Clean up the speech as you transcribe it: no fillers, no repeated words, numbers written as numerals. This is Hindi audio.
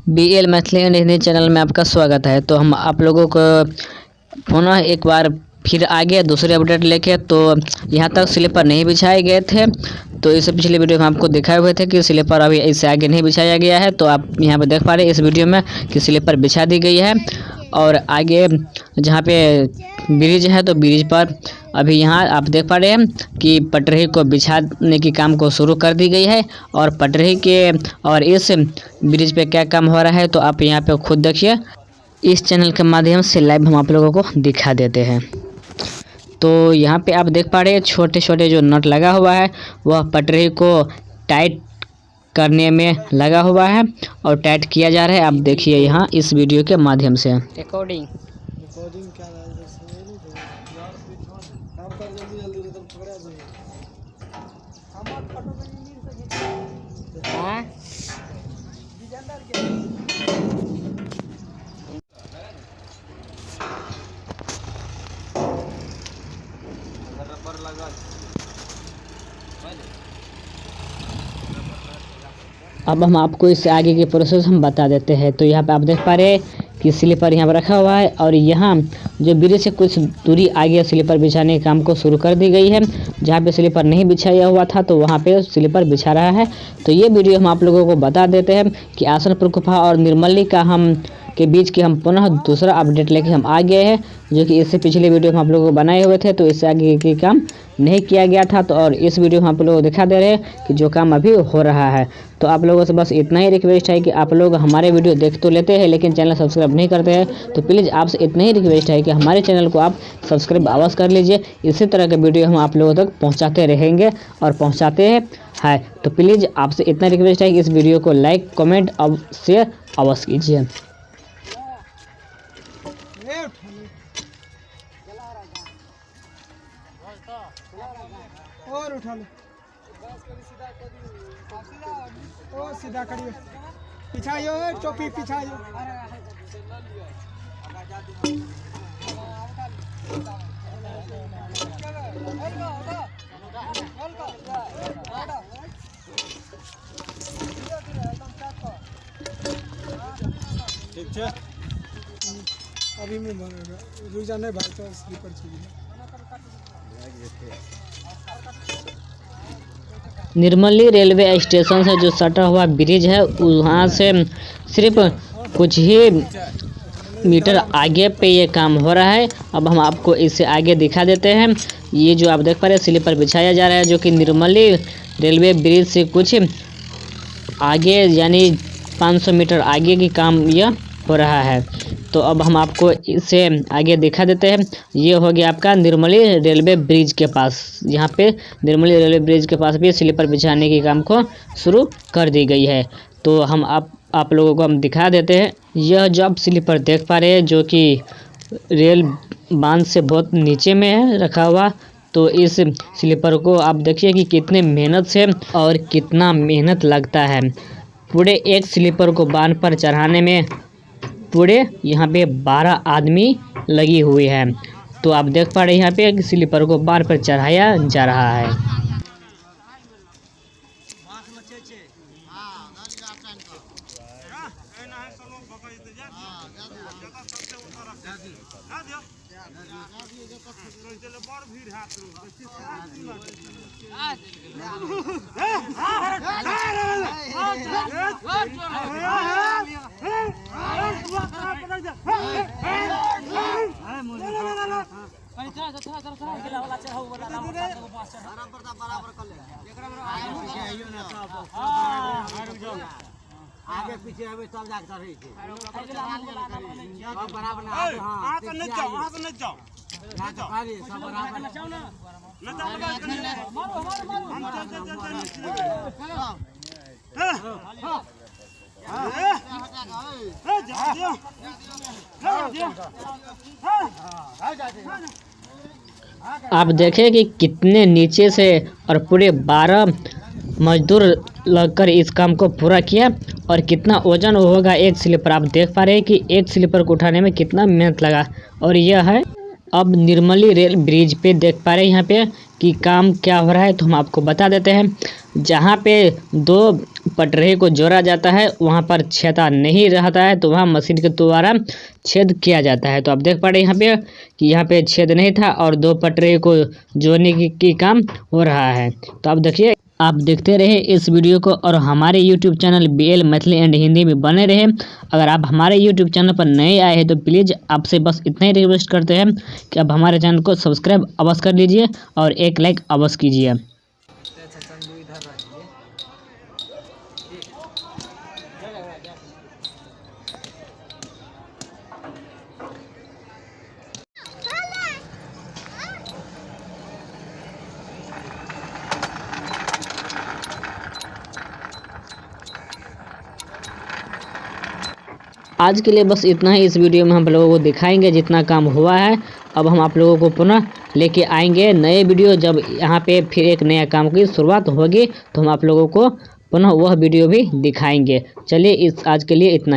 BL Maithili and Hindi channel में आपका स्वागत है। तो हम आप लोगों को पुनः एक बार फिर आ गए दूसरे अपडेट लेके। तो यहाँ तक स्लीपर नहीं बिछाए गए थे, तो इससे पिछले वीडियो में आपको दिखाए हुए थे कि स्लीपर अभी इससे आगे नहीं बिछाया गया है। तो आप यहाँ पे देख पा रहे हैं इस वीडियो में कि स्लीपर बिछा दी गई है और आगे जहाँ पे ब्रिज है तो ब्रिज पर अभी यहाँ आप देख पा रहे हैं कि पटरी को बिछाने की काम को शुरू कर दी गई है। और पटरी के और इस ब्रिज पे क्या काम हो रहा है तो आप यहाँ पे खुद देखिए। इस चैनल के माध्यम से लाइव हम आप लोगों को दिखा देते हैं। तो यहाँ पे आप देख पा रहे हैं छोटे छोटे जो नट लगा हुआ है वह पटरी को टाइट करने में लगा हुआ है और टाइट किया जा रहा है। आप देखिए यहाँ इस वीडियो के माध्यम से। रिकॉर्डिंग क्या रहा है काम कर जल्दी जल्दी नहीं तो पकड़ा जाए। हां डिजाइनर के रबर लगा। अब हम आपको इससे आगे की प्रोसेस हम बता देते हैं। तो यहाँ पे आप देख पा रहे हैं कि स्लीपर यहाँ पर रखा हुआ है और यहाँ जो ब्रिज से कुछ दूरी आगे स्लीपर बिछाने के काम को शुरू कर दी गई है। जहाँ पे स्लीपर नहीं बिछाया हुआ था तो वहाँ पे स्लीपर बिछा रहा है। तो ये वीडियो हम आप लोगों को बता देते हैं कि आसनपुर गुफा और निर्मली का हम के बीच के हम पुनः दूसरा अपडेट लेके हम आ गए हैं, जो कि इससे पिछले वीडियो हम आप लोगों को बनाए हुए थे। तो इससे आगे के काम नहीं किया गया था। तो और इस वीडियो में आप लोगों को दिखा दे रहे हैं कि जो काम अभी हो रहा है। तो आप लोगों से बस इतना ही रिक्वेस्ट है कि आप लोग हमारे वीडियो देख तो लेते हैं लेकिन चैनल सब्सक्राइब नहीं करते हैं। तो प्लीज़ आपसे इतना ही रिक्वेस्ट है कि हमारे चैनल को आप सब्सक्राइब अवश्य कर लीजिए। इसी तरह के वीडियो हम आप लोगों तक पहुँचाते रहेंगे और पहुँचाते हैं। तो प्लीज़ आपसे इतना रिक्वेस्ट है कि इस वीडियो को लाइक कमेंट और शेयर अवश्य कीजिए। और उठा लो और सीधा करिए पिछाइयो टोपी पिछाइयो। ठीक है अभी में रुक जाने भाई तो स्लीपर चाहिए। निर्मली रेलवे स्टेशन से जो सटा हुआ ब्रिज है वहाँ से सिर्फ कुछ ही मीटर आगे पे ये काम हो रहा है। अब हम आपको इससे आगे दिखा देते हैं। ये जो आप देख पा रहे हैं स्लीपर बिछाया जा रहा है, जो कि निर्मली रेलवे ब्रिज से कुछ आगे यानी 500 मीटर आगे की काम यह हो रहा है। तो अब हम आपको इससे आगे दिखा देते हैं। ये हो गया आपका निर्मली रेलवे ब्रिज के पास। यहाँ पे निर्मली रेलवे ब्रिज के पास भी स्लीपर बिछाने की काम को शुरू कर दी गई है। तो हम आप लोगों को हम दिखा देते हैं। यह जो आप स्लीपर देख पा रहे हैं जो कि रेल बांध से बहुत नीचे में है रखा हुआ। तो इस स्लीपर को आप देखिए कि कितने मेहनत से और कितना मेहनत लगता है। पूरे एक स्लीपर को बांध पर चढ़ाने में पूरे यहाँ पे 12 आदमी लगी हुई है। तो आप देख पा रहे हैं यहाँ पे स्लीपर को बार पर चढ़ाया जा रहा है। आगे पीछे हमें सब जाकर रही थी बराबर नहीं जाओ सब बराबर आप देखें कि कितने नीचे से और पूरे 12 मजदूर लगकर इस काम को पूरा किया और कितना वजन होगा एक स्लीपर। आप देख पा रहे हैं कि एक स्लीपर को उठाने में कितना मेहनत लगा। और यह है अब निर्मली रेल ब्रिज पे देख पा रहे हैं यहाँ पे कि काम क्या हो रहा है, तो हम आपको बता देते हैं। जहाँ पे 2 पटरी को जोड़ा जाता है वहाँ पर छेदा नहीं रहता है, तो वहाँ मशीन के द्वारा छेद किया जाता है। तो आप देख पा रहे हैं यहाँ पे कि यहाँ पे छेद नहीं था और 2 पटरी को जोड़ने की काम हो रहा है। तो आप देखिए, आप देखते रहे इस वीडियो को और हमारे YouTube channel BL Maithili and Hindi में बने रहे। अगर आप हमारे YouTube चैनल पर नए आए हैं तो प्लीज़ आपसे बस इतना ही रिक्वेस्ट करते हैं कि आप हमारे चैनल को सब्सक्राइब अवश्य कर लीजिए और एक लाइक अवश्य कीजिए। आज के लिए बस इतना ही। इस वीडियो में हम लोगों को दिखाएंगे जितना काम हुआ है। अब हम आप लोगों को पुनः लेके आएंगे नए वीडियो, जब यहाँ पे फिर एक नया काम की शुरुआत होगी तो हम आप लोगों को पुनः वह वीडियो भी दिखाएंगे। चलिए आज के लिए इतना ही।